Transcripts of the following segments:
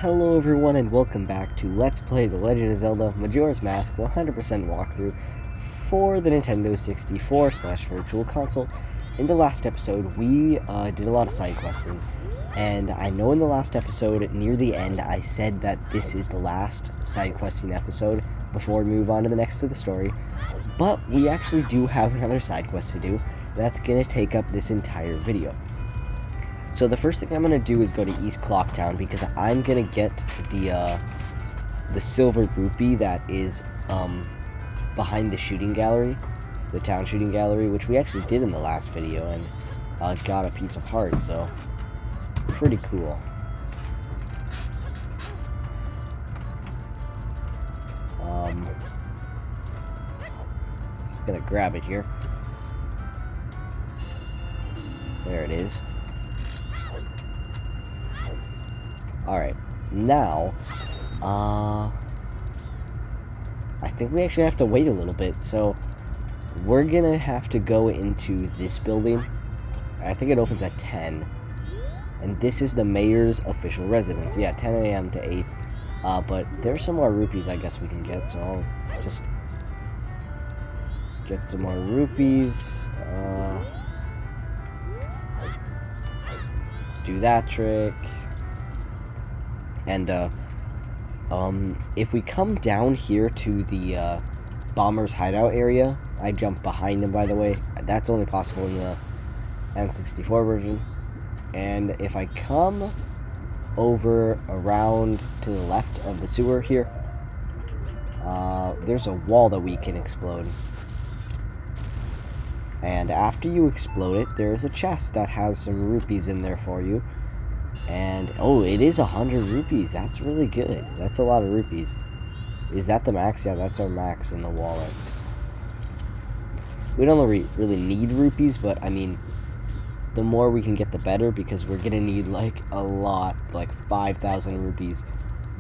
Hello everyone and welcome back to Let's Play The Legend of Zelda Majora's Mask 100% walkthrough for the Nintendo 64/Virtual Console. In the last episode, we did a lot of side questing, and I know in the last episode, near the end, I said that this is the last side questing episode before we move on to the next of the story, but we actually do have another side quest to do that's going to take up this entire video. So the first thing I'm going to do is go to East Clocktown because I'm going to get the silver rupee that is behind the shooting gallery, the town shooting gallery, which we actually did in the last video and got a piece of heart, so pretty cool. Just going to grab it here. There it is. Alright, now, I think we actually have to wait a little bit, so we're gonna have to go into this building. I think it opens at 10, and this is the mayor's official residence. Yeah, 10 a.m. to 8, but there's some more rupees I guess we can get, so I'll just get some more rupees, do that trick. And, if we come down here to the, bomber's hideout area, I jump behind him, by the way. That's only possible in the N64 version. And if I come over around to the left of the sewer here, there's a wall that we can explode. And after you explode it, there's a chest that has some rupees in there for you. And, oh, it is 100 rupees. That's really good. That's a lot of rupees. Is that the max? Yeah, that's our max in the wallet. We don't really need rupees, but, I mean, the more we can get, the better, because we're gonna need, like, a lot, like 5,000 rupees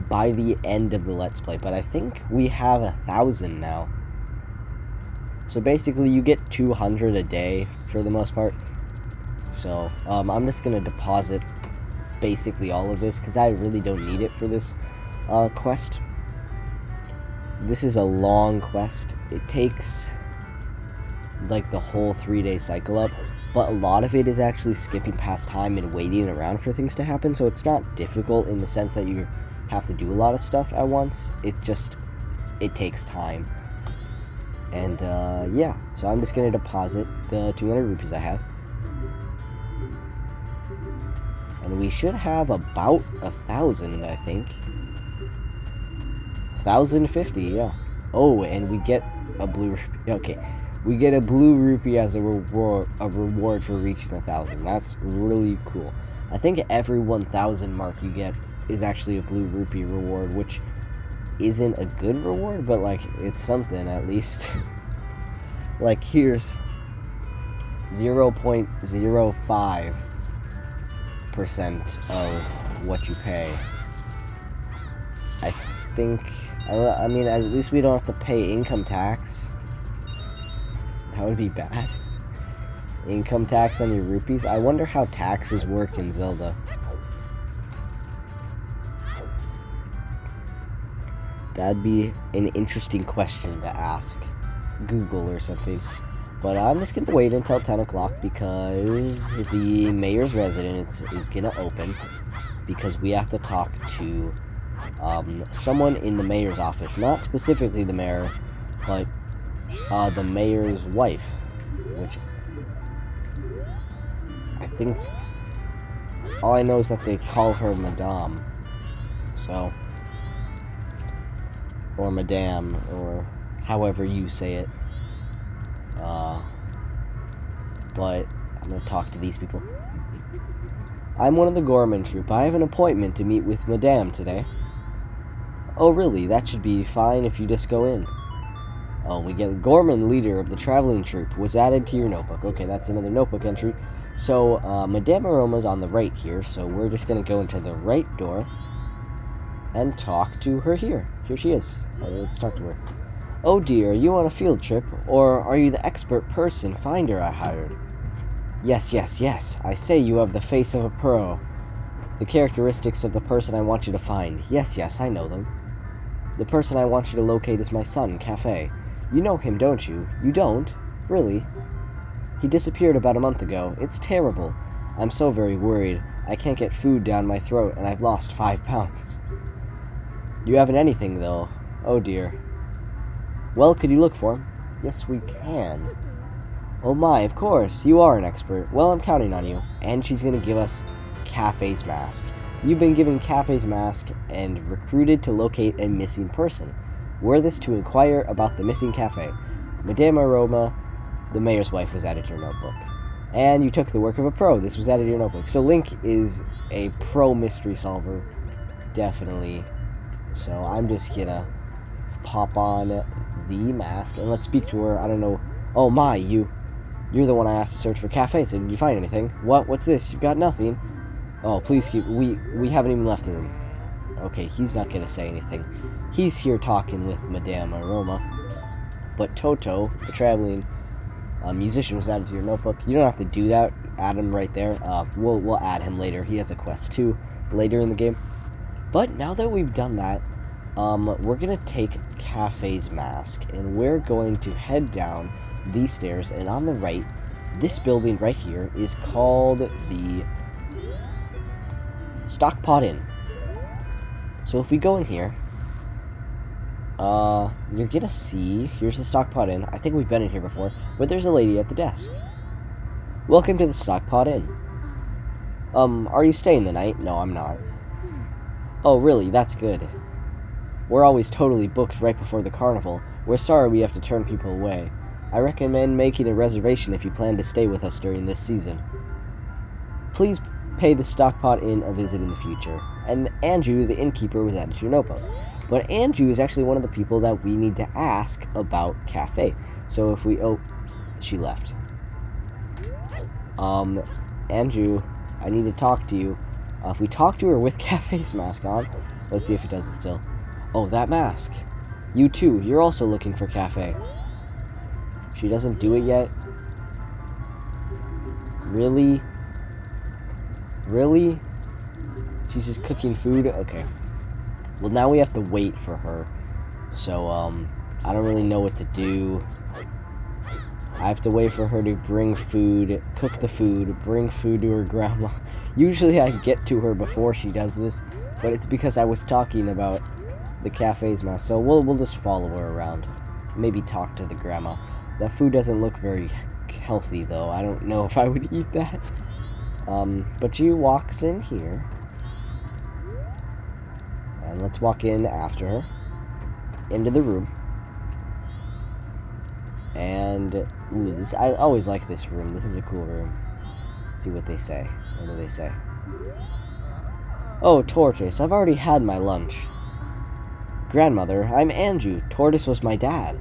by the end of the Let's Play. But I think we have 1,000 now. So, basically, you get 200 a day, for the most part. So, I'm just gonna deposit basically all of this because I really don't need it for this quest. This is a long quest. It takes like the whole 3-day cycle up, but a lot of it is actually skipping past time and waiting around for things to happen, so it's not difficult in the sense that you have to do a lot of stuff at once. It's just, it takes time. And yeah, so I'm just gonna deposit the 200 rupees I have. And we should have about 1,000, I think. 1,050, yeah. Oh, and we get a blue rupee. Okay, we get a blue rupee as a reward for reaching 1,000. That's really cool. I think every 1,000 mark you get is actually a blue rupee reward, which isn't a good reward, but like it's something at least. Like here's 0.05% of what you pay. I think, I mean, at least we don't have to pay income tax. That would be bad. Income tax on your rupees? I wonder how taxes work in Zelda. That'd be an interesting question to ask Google or something. But I'm just going to wait until 10 o'clock because the mayor's residence is going to open because we have to talk to someone in the mayor's office. Not specifically the mayor, but the mayor's wife, which I think all I know is that they call her Madame. So, or Madame, or however you say it. But I'm gonna talk to these people. I'm one of the Gorman troop. I have an appointment to meet with Madame today. Oh, really? That should be fine if you just go in. Oh, we get Gorman, leader of the traveling troop, was added to your notebook. Okay, that's another notebook entry. So, Madame Aroma's on the right here, so we're just gonna go into the right door and talk to her here. Here she is. Let's talk to her. Oh dear, are you on a field trip, or are you the expert person finder I hired? Yes, yes, yes. I say you have the face of a pro. The characteristics of the person I want you to find. Yes, I know them. The person I want you to locate is my son, Kafei. You know him, don't you? You don't? Really? He disappeared about a month ago. It's terrible. I'm so very worried. I can't get food down my throat, and I've lost 5 pounds. You haven't anything, though. Oh, dear. Well, could you look for him? Yes, we can. Oh my, of course. You are an expert. Well, I'm counting on you. And she's gonna give us Kafei's mask. You've been given Kafei's mask and recruited to locate a missing person. Wear this to inquire about the missing Kafei. Madame Aroma, the mayor's wife, was added to your notebook. And you took the work of a pro. This was added to your notebook. So Link is a pro mystery solver. Definitely. So I'm just gonna pop on the mask and let's speak to her. I don't know. Oh my, you're the one I asked to search for Kafei, so did you find anything? What's this? You've got nothing. Oh, please keep... We haven't even left the room. Okay, he's not gonna say anything. He's here talking with Madame Aroma. But Toto, the traveling musician, was added to your notebook. You don't have to do that. Add him right there. We'll add him later. He has a quest too later in the game. But now that we've done that, we're gonna take Kafei's mask and we're going to head down these stairs. And on the right, this building right here is called the Stockpot Inn. So if we go in here, you're gonna see, here's the Stockpot Inn. I think we've been in here before, but there's a lady at the desk. Welcome to the Stockpot Inn. Are you staying the night? No, I'm not. Oh, really? That's good. We're always totally booked right before the carnival. We're sorry we have to turn people away. I recommend making a reservation if you plan to stay with us during this season. Please pay the Stockpot Inn a visit in the future. And Andrew, the innkeeper, was added to your notebook. But Andrew is actually one of the people that we need to ask about Kafei. So if we... Oh, she left. Andrew, I need to talk to you. If we talk to her with Kafei's mask on, let's see if it does it still. Oh, that mask. You too, you're also looking for Kafei. She doesn't do it yet. Really? Really? She's just cooking food? Okay. Well, now we have to wait for her. So, I don't really know what to do. I have to wait for her to bring food, cook the food, bring food to her grandma. Usually I get to her before she does this, but it's because I was talking about the Kafei's mask. So we'll just follow her around. Maybe talk to the grandma. That food doesn't look very healthy, though. I don't know if I would eat that. But she walks in here. And let's walk in after her. Into the room. And, ooh, I always like this room. This is a cool room. Let's see what they say. What do they say? Oh, Tortoise, I've already had my lunch. Grandmother, I'm Andrew. Tortoise was my dad.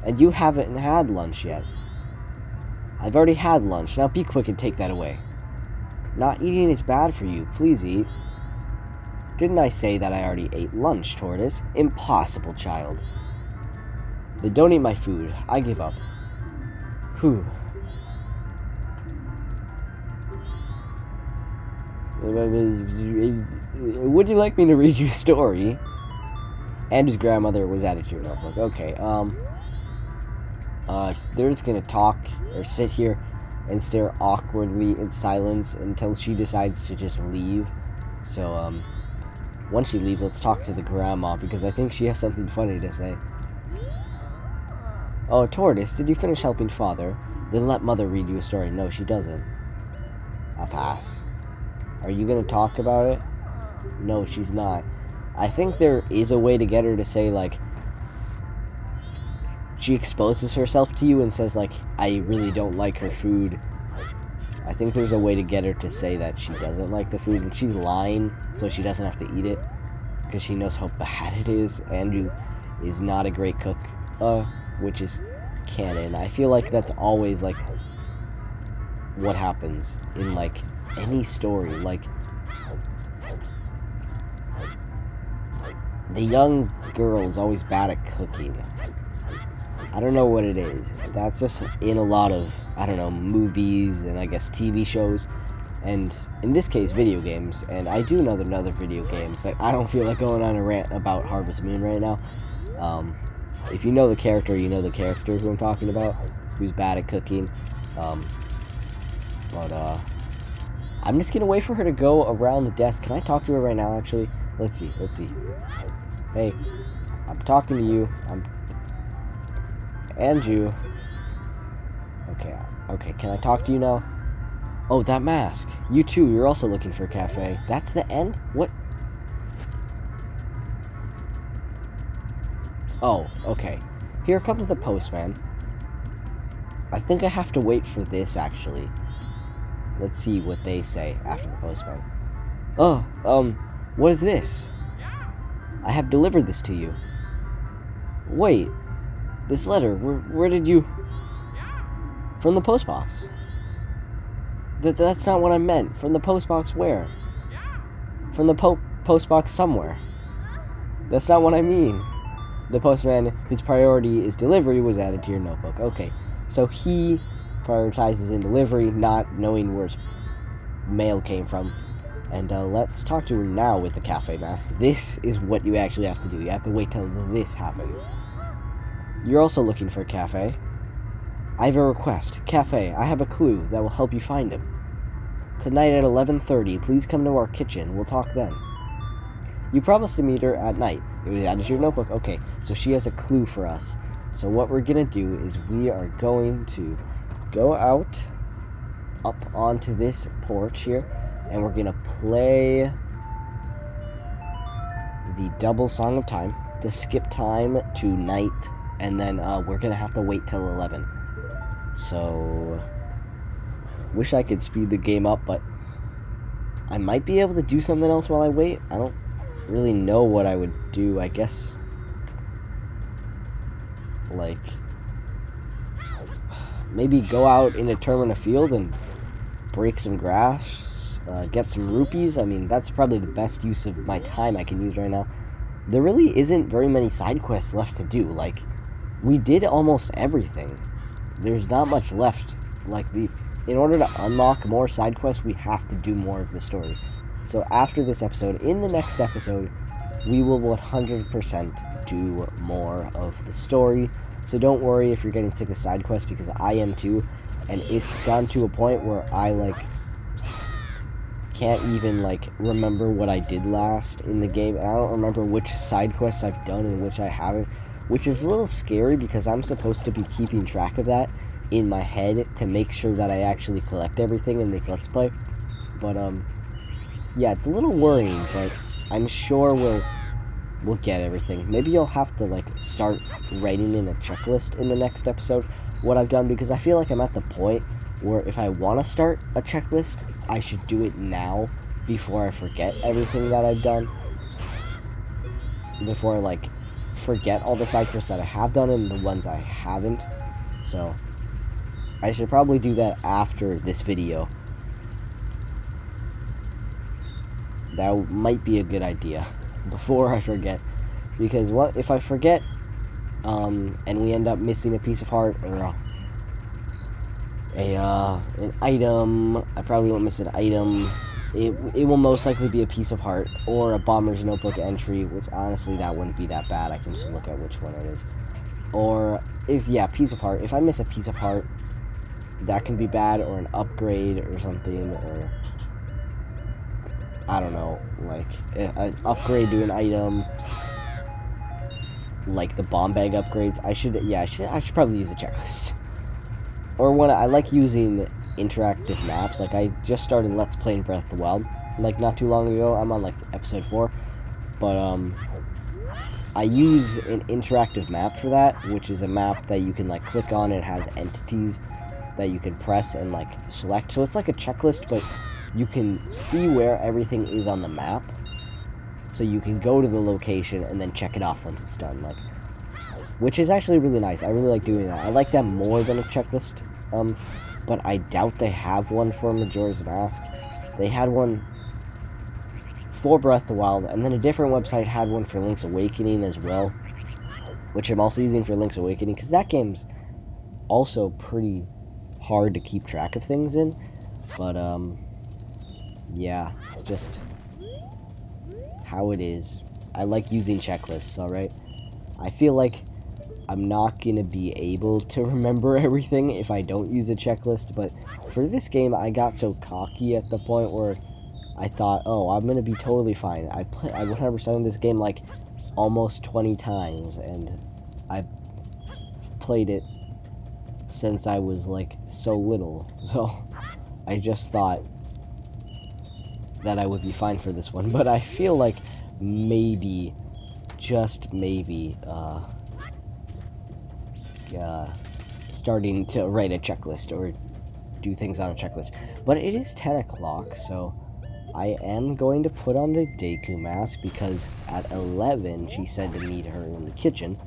And you haven't had lunch yet. I've already had lunch. Now be quick and take that away. Not eating is bad for you. Please eat. Didn't I say that I already ate lunch, Tortoise? Impossible, child. Then don't eat my food. I give up. Whew. Would you like me to read you a story? Andrew's grandmother was added to your notebook. Okay, they're just gonna talk or sit here and stare awkwardly in silence until she decides to just leave. So, once she leaves, let's talk to the grandma because I think she has something funny to say. Oh, Tortoise, did you finish helping Father? Then let Mother read you a story. No, she doesn't. I'll pass. Are you gonna talk about it? No, she's not. I think there is a way to get her to say, like, she exposes herself to you and says, like, I really don't like her food. I think there's a way to get her to say that she doesn't like the food, and she's lying, so she doesn't have to eat it, because she knows how bad it is. Andrew is not a great cook, which is canon. I feel like that's always, like, what happens in, like, any story. Like, the young girl is always bad at cooking. I don't know what it is. That's just in a lot of, I don't know, movies and I guess TV shows. and in this case, video games. And I do know another video game, but I don't feel like going on a rant about Harvest Moon right now. If you know the character, you know the character who I'm talking about, who's bad at cooking. I'm just gonna wait for her to go around the desk. Can I talk to her right now, actually? Let's see. Hey, I'm talking to you. And you. Okay, can I talk to you now? Oh, that mask. You too, you're also looking for Kafei. That's the end? What? Oh, okay. Here comes the postman. I think I have to wait for this, actually. Let's see what they say after the postman. Oh, what is this? I have delivered this to you. Wait, this letter, where did you... From the postbox. That's not what I meant. From the postbox where? From the postbox somewhere. That's not what I mean. The postman whose priority is delivery was added to your notebook. Okay, so he prioritizes in delivery, not knowing where his mail came from. And let's talk to her now with the Kafei mask. This is what you actually have to do. You have to wait till this happens. You're also looking for Kafei. I have a request. Kafei, I have a clue that will help you find him. Tonight at 11:30, please come to our kitchen. We'll talk then. You promised to meet her at night. It was added to your notebook. Okay, so she has a clue for us. So what we're going to do is we are going to go out up onto this porch here, and we're going to play the double Song of Time to skip time to night, and then we're going to have to wait till 11. So, wish I could speed the game up, but I might be able to do something else while I wait. I don't really know what I would do. I guess, like, maybe go out and determine a field and break some grass, get some rupees. I mean, that's probably the best use of my time I can use right now. There really isn't very many side quests left to do. Like, we did almost everything. There's not much left. Like, in order to unlock more side quests, we have to do more of the story. So after this episode, in the next episode, we will 100% do more of the story. So don't worry if you're getting sick of side quests, because I am too. And it's gone to a point where I, like, can't even, like, remember what I did last in the game. And I don't remember which side quests I've done and which I haven't. Which is a little scary, because I'm supposed to be keeping track of that in my head to make sure that I actually collect everything in this Let's Play. But, yeah, it's a little worrying, but I'm sure we'll get everything. Maybe you'll have to, like, start writing in a checklist in the next episode what I've done, because I feel like I'm at the point where if I want to start a checklist, I should do it now before I forget everything that I've done. Before I, like, forget all the side quests that I have done and the ones I haven't. So I should probably do that after this video. That might be a good idea before I forget, because what if I forget and we end up missing a piece of heart or an item? I probably won't miss an item. It will most likely be a piece of heart or a bomber's notebook entry, which honestly that wouldn't be that bad. I can just look at which one it is. Or piece of heart. If I miss a piece of heart, that can be bad, or an upgrade or something, or I don't know, like an upgrade to an item, like the bomb bag upgrades. I should probably use a checklist. Or when I like using interactive maps. Like, I just started Let's Playing Breath of the Wild, like, not too long ago. I'm on, like, episode 4. But, I use an interactive map for that, which is a map that you can, like, click on. It has entities that you can press and, like, select. So it's like a checklist, but you can see where everything is on the map. So you can go to the location and then check it off once it's done, like, which is actually really nice. I really like doing that. I like that more than a checklist, but I doubt they have one for Majora's Mask. They had one for Breath of the Wild, and then a different website had one for Link's Awakening as well, which I'm also using for Link's Awakening, because that game's also pretty hard to keep track of things in. But, Yeah, it's just how it is. I like using checklists, alright? I feel like I'm not gonna be able to remember everything if I don't use a checklist, but for this game, I got so cocky at the point where I thought, oh, I'm gonna be totally fine. I 100% this game like almost 20 times, and I played it since I was like so little, so I just thought that I would be fine for this one, but I feel like maybe, just maybe, starting to write a checklist or do things on a checklist. But it is 10 o'clock, so I am going to put on the Deku mask because at 11 she said to meet her in the kitchen.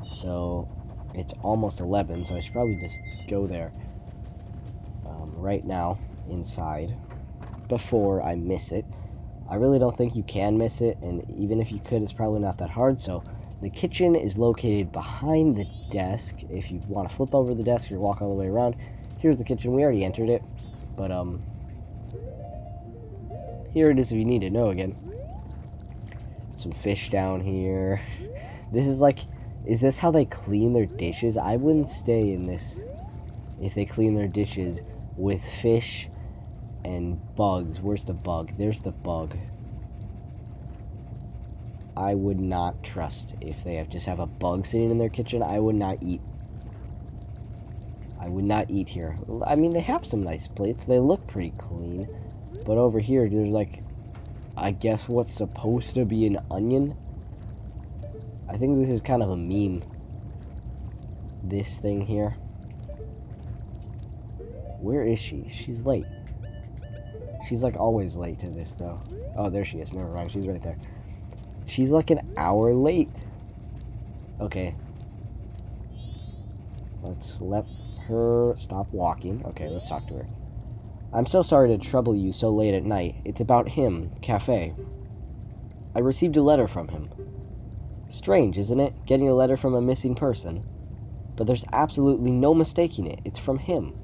So it's almost 11, so I should probably just go there right now inside before I miss it. I really don't think you can miss it, and even if you could, it's probably not that hard. So the kitchen is located behind the desk. If you want to flip over the desk or walk all the way around, here's the kitchen. We already entered it, but here it is if you need to know again. Some fish down here. This is like, is this how they clean their dishes? I wouldn't stay in this if they clean their dishes with fish and bugs. Where's the bug? There's the bug. I would not trust if they just have a bug sitting in their kitchen. I would not eat. I would not eat here. I mean, they have some nice plates. They look pretty clean. But over here, there's like, I guess what's supposed to be an onion. I think this is kind of a meme. This thing here. Where is she? She's late. She's like always late to this though. Oh, there she is. Never mind. She's right there. She's like an hour late. Okay. Let's let her stop walking. Okay, let's talk to her. I'm so sorry to trouble you so late at night. It's about him, Kafei. I received a letter from him. Strange, isn't it? Getting a letter from a missing person. But there's absolutely no mistaking it. It's from him.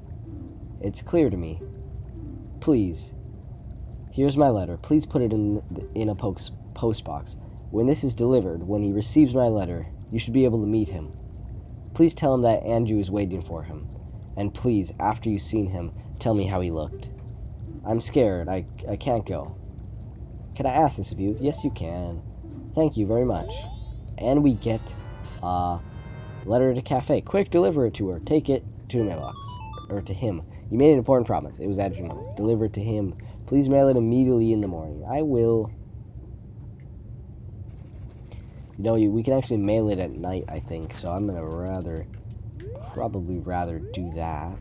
It's clear to me. Please. Here's my letter. Please put it in a post box. When this is delivered, when he receives my letter, you should be able to meet him. Please tell him that Andrew is waiting for him. And please, after you've seen him, tell me how he looked. I'm scared. I can't go. Can I ask this of you? Yes, you can. Thank you very much. And we get a letter to Kafei. Quick, deliver it to her. Take it to my mailbox. Or to him. You made an important promise. It was at your mother. Deliver it to him. Please mail it immediately in the morning. I will. You know, we can actually mail it at night, I think. So I'm going to probably rather do that.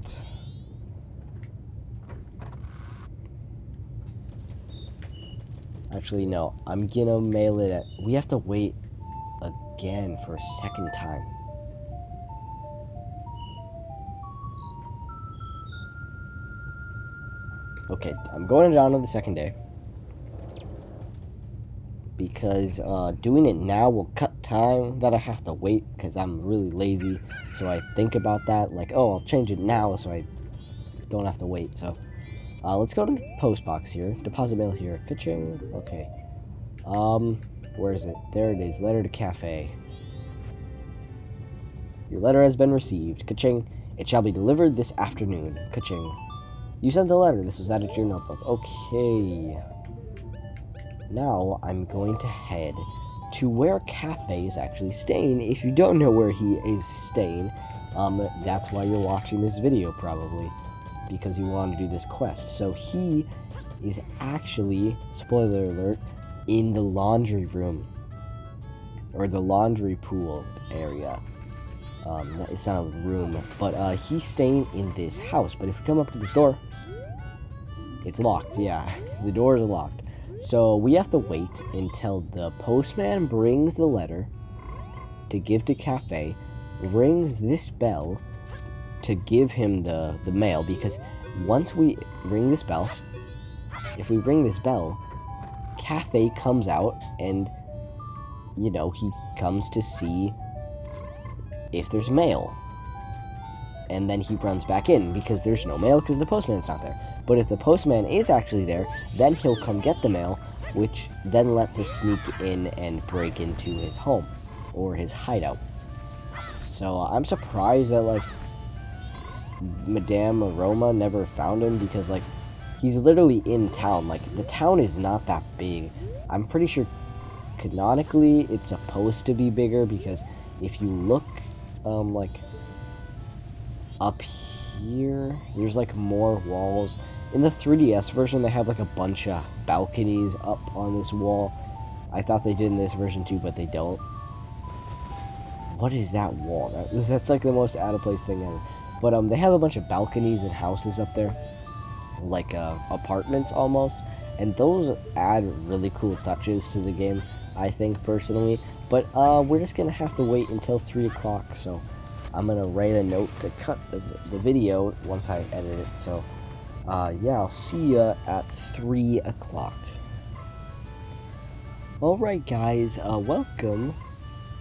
Actually, no. I'm going to mail it at... We have to wait again for a second time. Okay, I'm going down to the second day. Because doing it now will cut time that I have to wait because I'm really lazy. So I think about that, like, oh, I'll change it now so I don't have to wait. So let's go to the post box here. Deposit mail here. Ka-ching. Okay. Where is it? There it is. Letter to Kafei. Your letter has been received. Ka-ching. It shall be delivered this afternoon. Ka-ching. You sent the letter. This was added to your notebook. Okay. Now I'm going to head to where Kafei is actually staying. If you don't know where he is staying, that's why you're watching this video probably, because you want to do this quest. So he is actually, spoiler alert, in the laundry room, or the laundry pool area. It's not a room, but he's staying in this house. But if you come up to this door, it's locked. Yeah, the door is locked. So we have to wait until the postman brings the letter to give to Kafei, rings this bell to give him the mail, because once we ring this bell, if we ring this bell, Kafei comes out and, you know, he comes to see if there's mail. and then he runs back in because there's no mail because the postman's not there. But if the postman is actually there, then he'll come get the mail, which then lets us sneak in and break into his home or his hideout. So I'm surprised that like Madame Aroma never found him, because like he's literally in town. Like the town is not that big. I'm pretty sure canonically it's supposed to be bigger, because if you look like up here, there's like more walls. In the 3DS version, they have like a bunch of balconies up on this wall. I thought they did in this version too, but they don't. What is that wall? That's like the most out of place thing ever. But they have a bunch of balconies and houses up there, like apartments almost, and those add really cool touches to the game, I think, personally. But we're just gonna have to wait until 3 o'clock, so I'm gonna write a note to cut the video once I edit it. So yeah, I'll see ya at 3 o'clock. Alright guys, welcome.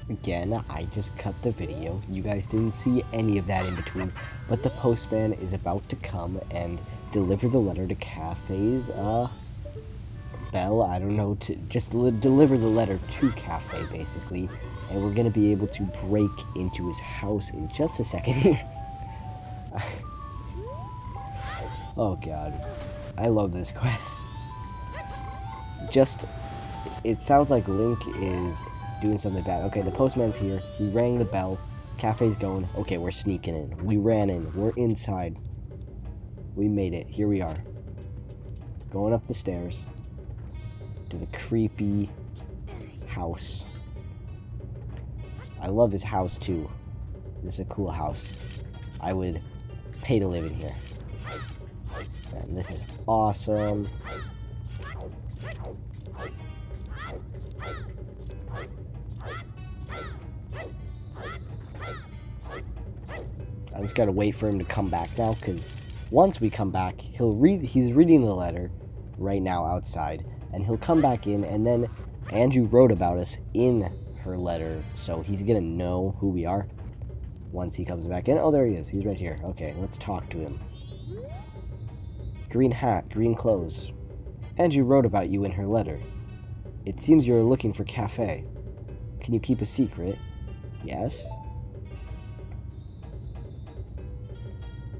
Again, I just cut the video. You guys didn't see any of that in between, but the postman is about to come and deliver the letter to Kafei's bell. I don't know, to just deliver the letter to Kafei, basically, and we're gonna be able to break into his house in just a second here. Oh god, I love this quest. Just, it sounds like Link is doing something bad. Okay, the postman's here. He rang the bell. Kafei's going. Okay, we're sneaking in. We ran in. We're inside. We made it. Here we are. Going up the stairs to the creepy house. I love his house too. This is a cool house. I would pay to live in here. And this is awesome. I just gotta wait for him to come back now, because once we come back, he's reading the letter right now outside, and he'll come back in, and then Andrew wrote about us in her letter, so he's gonna know who we are once he comes back in. Oh, there he is. He's right here. Okay, let's talk to him. Green hat, green clothes. Andrew wrote about you in her letter. It seems you're looking for Kafei. Can you keep a secret? Yes.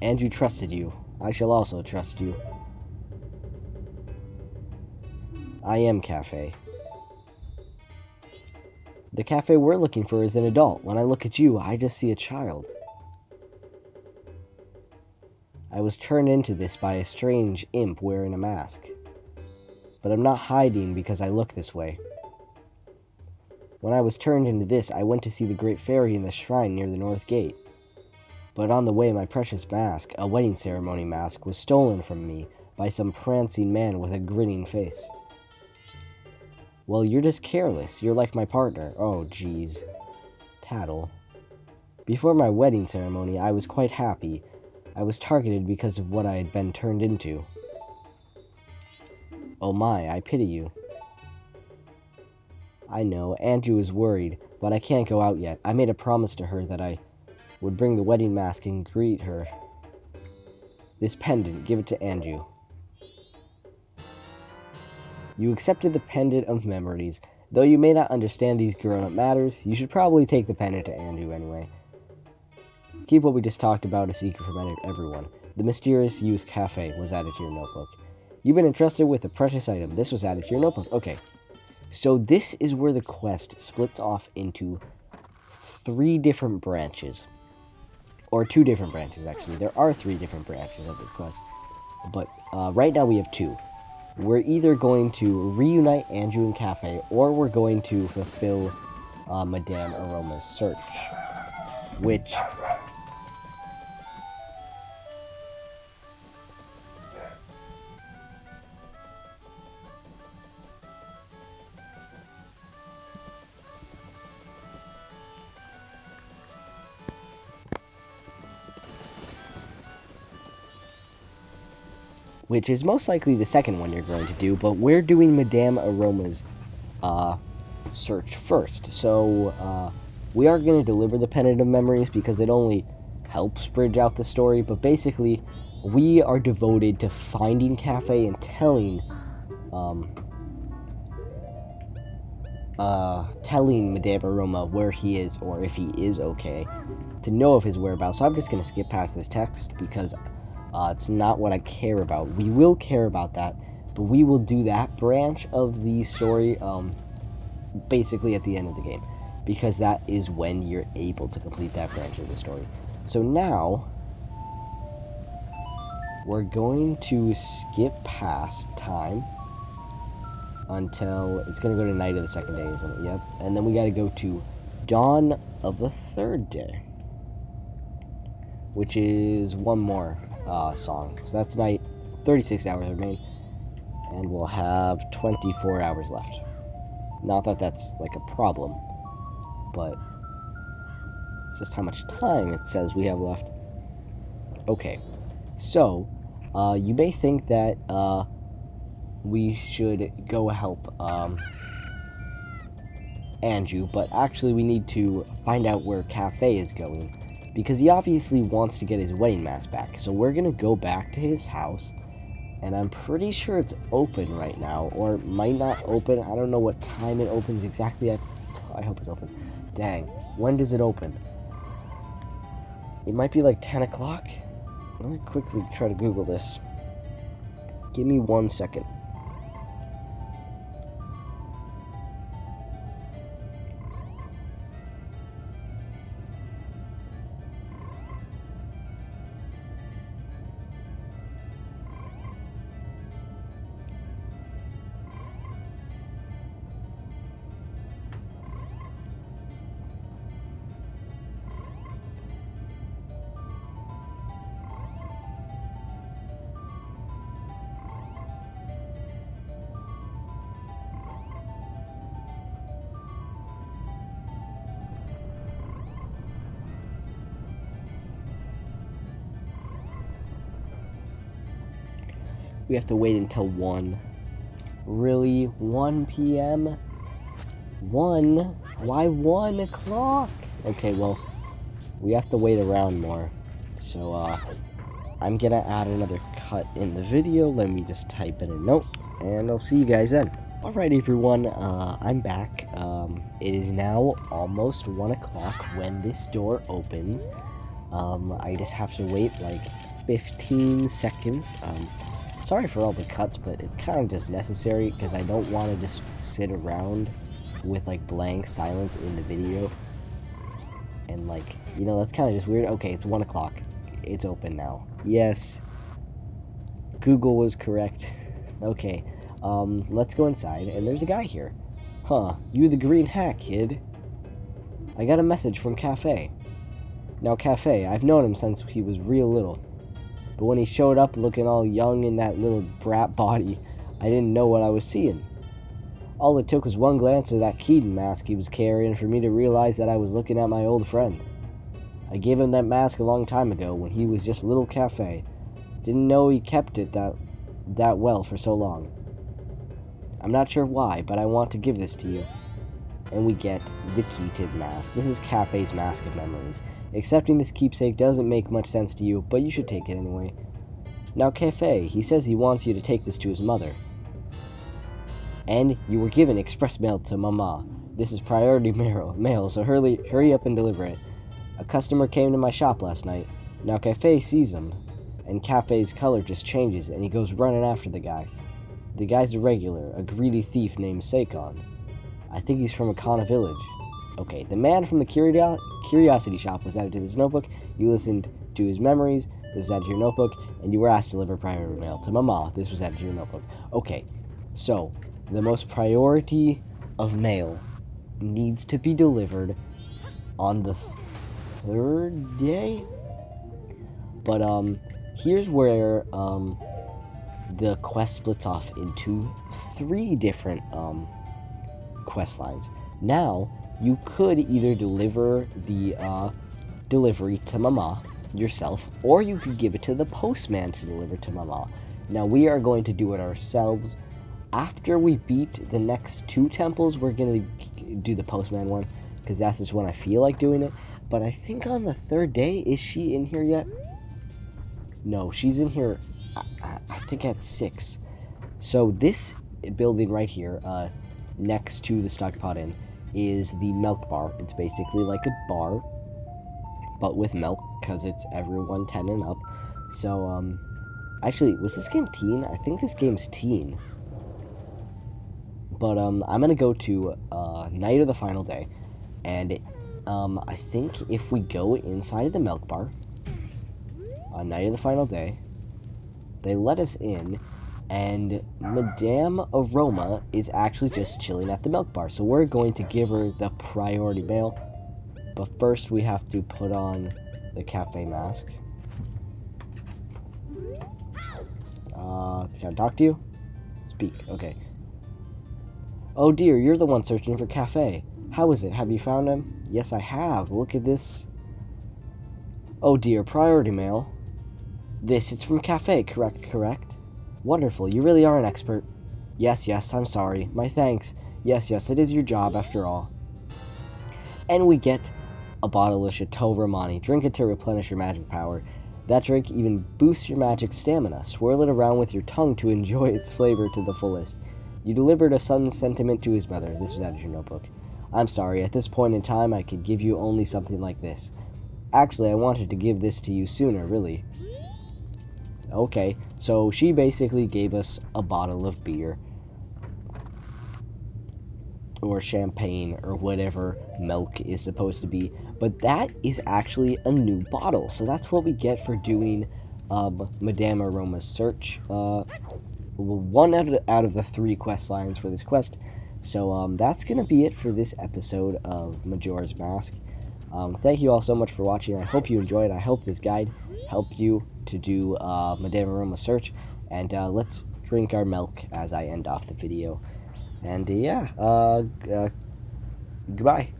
Andrew trusted you. I shall also trust you. I am Kafei. The Kafei we're looking for is an adult. When I look at you, I just see a child. I was turned into this by a strange imp wearing a mask. But I'm not hiding because I look this way. When I was turned into this, I went to see the great fairy in the shrine near the north gate. But on the way, my precious mask, a wedding ceremony mask, was stolen from me by some prancing man with a grinning face. Well, you're just careless. You're like my partner. Oh, jeez. Tattle. Before my wedding ceremony, I was quite happy. I was targeted because of what I had been turned into. Oh my, I pity you. I know, Andrew is worried, but I can't go out yet. I made a promise to her that I would bring the wedding mask and greet her. This pendant, give it to Andrew. You accepted the pendant of memories. Though you may not understand these grown-up matters, you should probably take the pendant to Andrew anyway. Keep what we just talked about a secret from everyone. The mysterious youth Kafei was added to your notebook. You've been entrusted with a precious item. This was added to your notebook. Okay. So this is where the quest splits off into 3 different branches. Or 2 different branches, actually. There are 3 different branches of this quest. But right now we have 2. We're either going to reunite Andrew and Kafei, or we're going to fulfill Madame Aroma's search. Which... which is most likely the second one you're going to do, but we're doing Madame Aroma's search first. So we are going to deliver the Pendant of Memories because it only helps bridge out the story, but basically, we are devoted to finding Kafei and telling Madame Aroma where he is, or if he is okay, to know of his whereabouts. So I'm just going to skip past this text, because it's not what I care about. We will care about that, but we will do that branch of the story, basically at the end of the game, because that is when you're able to complete that branch of the story. So now, we're going to skip past time until it's going to go to night of the second day, isn't it? Yep. And then we got to go to dawn of the third day, which is one more song. So that's night, 36 hours remain, and we'll have 24 hours left. Not that that's like a problem, but it's just how much time it says we have left. Okay, so you may think that we should go help Andrew, but actually we need to find out where Kafei is going, because he obviously wants to get his wedding mask back. So we're gonna go back to his house, and I'm pretty sure it's open right now, or it might not open. I don't know what time it opens exactly. I hope it's open. Dang, when does it open? It might be like 10 o'clock. Let me quickly try to Google this. Give me 1 second. We have to wait until 1. Really? 1 p.m.? 1? Why 1 o'clock? Okay, well, we have to wait around more. So, I'm gonna add another cut in the video. Let me just type in a note, and I'll see you guys then. Alright, everyone, I'm back. It is now almost 1 o'clock when this door opens. I just have to wait like 15 seconds. Sorry for all the cuts, but it's kind of just necessary, because I don't want to just sit around with like blank silence in the video. And like, you know, that's kind of just weird. Okay, it's 1 o'clock. It's open now. Yes. Google was correct. Okay, let's go inside, and there's a guy here. Huh, you the green hat, kid. I got a message from Kafei. Now, Kafei, I've known him since he was real little. But when he showed up looking all young in that little brat body, I didn't know what I was seeing. All it took was one glance at that Keaton mask he was carrying for me to realize that I was looking at my old friend. I gave him that mask a long time ago when he was just little Kafei. Didn't know he kept it that well for so long. I'm not sure why, but I want to give this to you. And we get the Keaton mask. This is Kafei's mask of memories. Accepting this keepsake doesn't make much sense to you, but you should take it anyway. Now, Kafei, he says he wants you to take this to his mother. And you were given express mail to Mama. This is priority mail, so hurry up and deliver it. A customer came to my shop last night. Now Kafei sees him, and Kafei's color just changes, and he goes running after the guy. The guy's a regular, a greedy thief named Seikon. I think he's from Akana Village. Okay, the man from the curiosity shop was added to this notebook. You listened to his memories. This was added to your notebook. And you were asked to deliver priority mail to Mama. This was added to your notebook. Okay, so the most priority of mail needs to be delivered on the 3rd day? But, here's where, the quest splits off into 3 different, quest lines. Now, you could either deliver the delivery to Mama yourself, or you could give it to the postman to deliver to Mama. Now, we are going to do it ourselves. After we beat the next 2 temples, we're going to do the postman one, because that's just when I feel like doing it. But I think on the third day, is she in here yet? No, she's in here, I think at 6. So this building right here, next to the Stockpot Inn, is the milk bar. It's basically like a bar, but with milk, because it's everyone 10 and up. So, actually, was this game teen? I think this game's teen. But, I'm gonna go to, night of the final day, and, I think if we go inside the milk bar, on night of the final day, they let us in, and Madame Aroma is actually just chilling at the milk bar. So we're going to give her the priority mail, but first we have to put on the Kafei mask. Can I talk to you? Speak, okay. Oh dear, you're the one searching for Kafei. How is it? Have you found him? Yes, I have. Look at this. Oh dear, priority mail. This is from Kafei, correct? Wonderful, you really are an expert. Yes, I'm sorry. My thanks. Yes, it is your job after all. And we get a bottle of Chateau Romani. Drink it to replenish your magic power. That drink even boosts your magic stamina. Swirl it around with your tongue to enjoy its flavor to the fullest. You delivered a son's sentiment to his mother. This was out of your notebook. I'm sorry, at this point in time, I could give you only something like this. Actually, I wanted to give this to you sooner, really. Okay, so she basically gave us a bottle of beer. Or champagne, or whatever milk is supposed to be. But that is actually a new bottle. So that's what we get for doing Madame Aroma's search. One out of the 3 quest lines for this quest. So that's going to be it for this episode of Majora's Mask. Thank you all so much for watching. I hope you enjoyed. I hope this guide helped you to do Madame Aroma's search. And let's drink our milk as I end off the video. And yeah, goodbye.